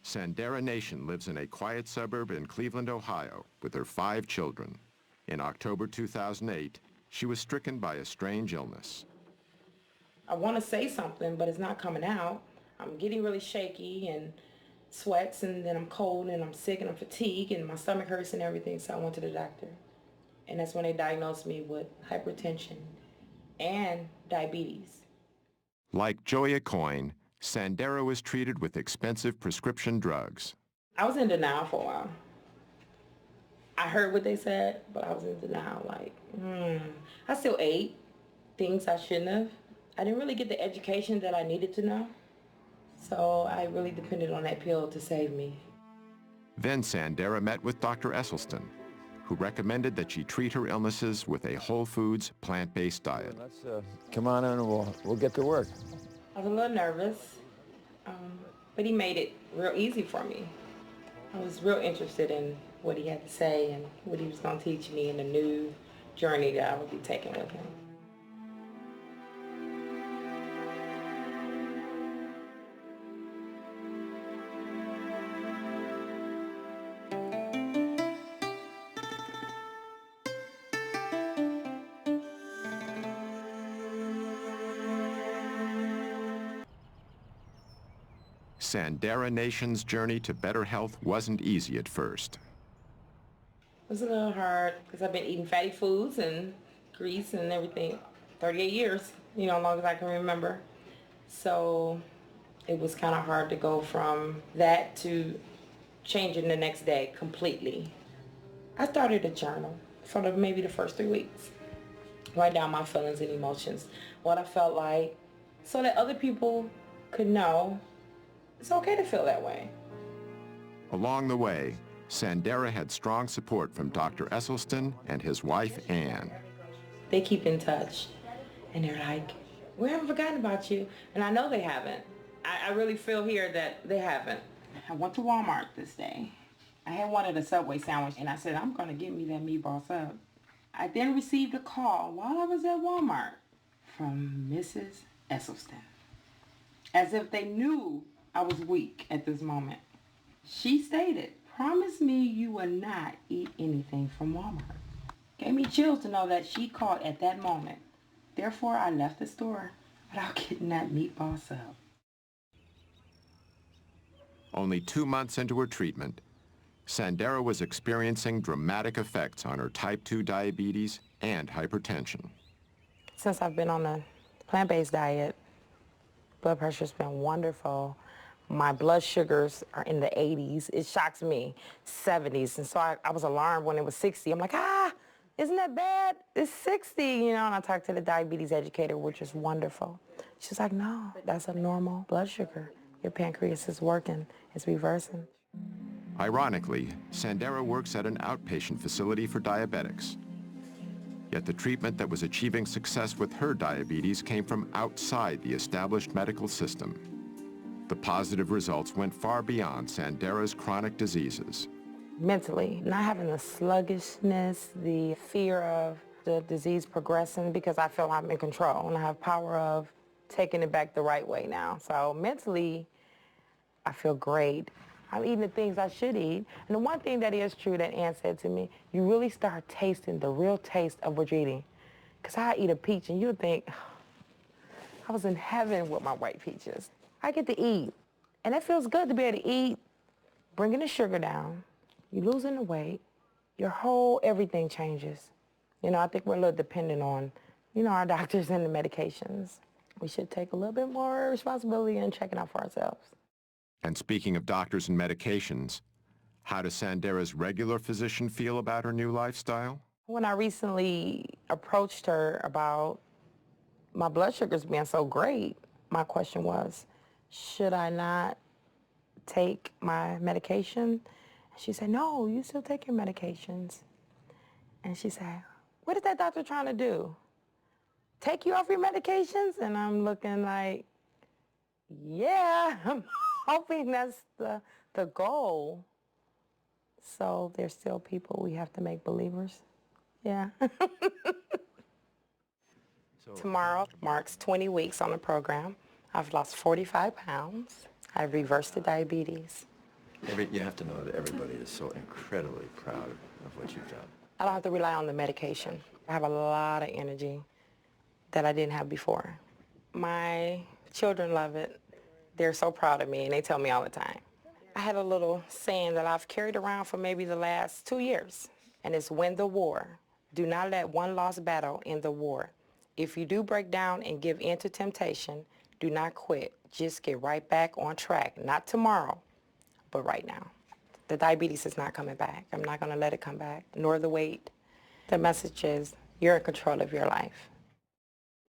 Sandera Nation lives in a quiet suburb in Cleveland, Ohio, with her 5 children. In October 2008, she was stricken by a strange illness. I want to say something, but it's not coming out. I'm getting really shaky and sweats, and then I'm cold and I'm sick and I'm fatigued and my stomach hurts and everything, so I went to the doctor. And that's when they diagnosed me with hypertension and diabetes. Like Joya Coyne, Sandera was treated with expensive prescription drugs. I was in denial for a while. I heard what they said, but I was in denial, like, I still ate things I shouldn't have. I didn't really get the education that I needed to know, so I really depended on that pill to save me. Then Sandera met with Dr. Esselstyn, who recommended that she treat her illnesses with a whole foods, plant-based diet. Let's come on in and we'll get to work. I was a little nervous, but he made it real easy for me. I was real interested in what he had to say and what he was going to teach me in the new journey that I would be taking with him. Sandera Nation's journey to better health wasn't easy at first. It was a little hard because I've been eating fatty foods and grease and everything 38 years, as long as I can remember. So it was kind of hard to go from that to changing the next day completely. I started a journal for maybe the first 3 weeks. Write down my feelings and emotions, what I felt like, so that other people could know it's okay to feel that way. Along the way, Sandera had strong support from Dr. Esselstyn and his wife, Ann. They keep in touch, and they're like, we haven't forgotten about you. And I know they haven't. I really feel here that they haven't. I went to Walmart this day. I had wanted a Subway sandwich, and I said, I'm going to get me that meatball sub. I then received a call while I was at Walmart from Mrs. Esselstyn, as if they knew I was weak at this moment. She stated, promise me you will not eat anything from Walmart. Gave me chills to know that she called at that moment. Therefore, I left the store without getting that meatball sub. Only 2 months into her treatment, Sandera was experiencing dramatic effects on her type 2 diabetes and hypertension. Since I've been on a plant-based diet, blood pressure's been wonderful. My blood sugars are in the 80s. It shocks me, 70s. And so I was alarmed when it was 60. I'm like, isn't that bad? It's 60, and I talked to the diabetes educator, which is wonderful. She's like, no, that's a normal blood sugar. Your pancreas is working. It's reversing. Ironically, Sandera works at an outpatient facility for diabetics. Yet the treatment that was achieving success with her diabetes came from outside the established medical system. The positive results went far beyond Sandera's chronic diseases. Mentally, not having the sluggishness, the fear of the disease progressing, because I feel I'm in control and I have power of taking it back the right way now. So mentally, I feel great. I'm eating the things I should eat. And the one thing that is true that Ann said to me, you really start tasting the real taste of what you're eating. Because I eat a peach and you would think, I was in heaven with my white peaches. I get to eat. And it feels good to be able to eat, bringing the sugar down, you losing the weight, your whole everything changes. I think we're a little dependent on, our doctors and the medications. We should take a little bit more responsibility in checking out for ourselves. And speaking of doctors and medications, how does Sandera's regular physician feel about her new lifestyle? When I recently approached her about my blood sugars being so great, my question was, should I not take my medication? And she said, no, you still take your medications. And she said, what is that doctor trying to do? Take you off your medications? And I'm looking like, yeah, I'm hoping that's the goal. So there's still people we have to make believers. Yeah. Tomorrow marks 20 weeks on the program. I've lost 45 pounds. I've reversed the diabetes. You have to know that everybody is so incredibly proud of what you've done. I don't have to rely on the medication. I have a lot of energy that I didn't have before. My children love it. They're so proud of me, and they tell me all the time. I had a little saying that I've carried around for maybe the last 2 years, and it's win the war. Do not let one lost battle end the war. If you do break down and give in to temptation, do not quit. Just get right back on track. Not tomorrow, but right now. The diabetes is not coming back. I'm not going to let it come back, nor the weight. The message is you're in control of your life.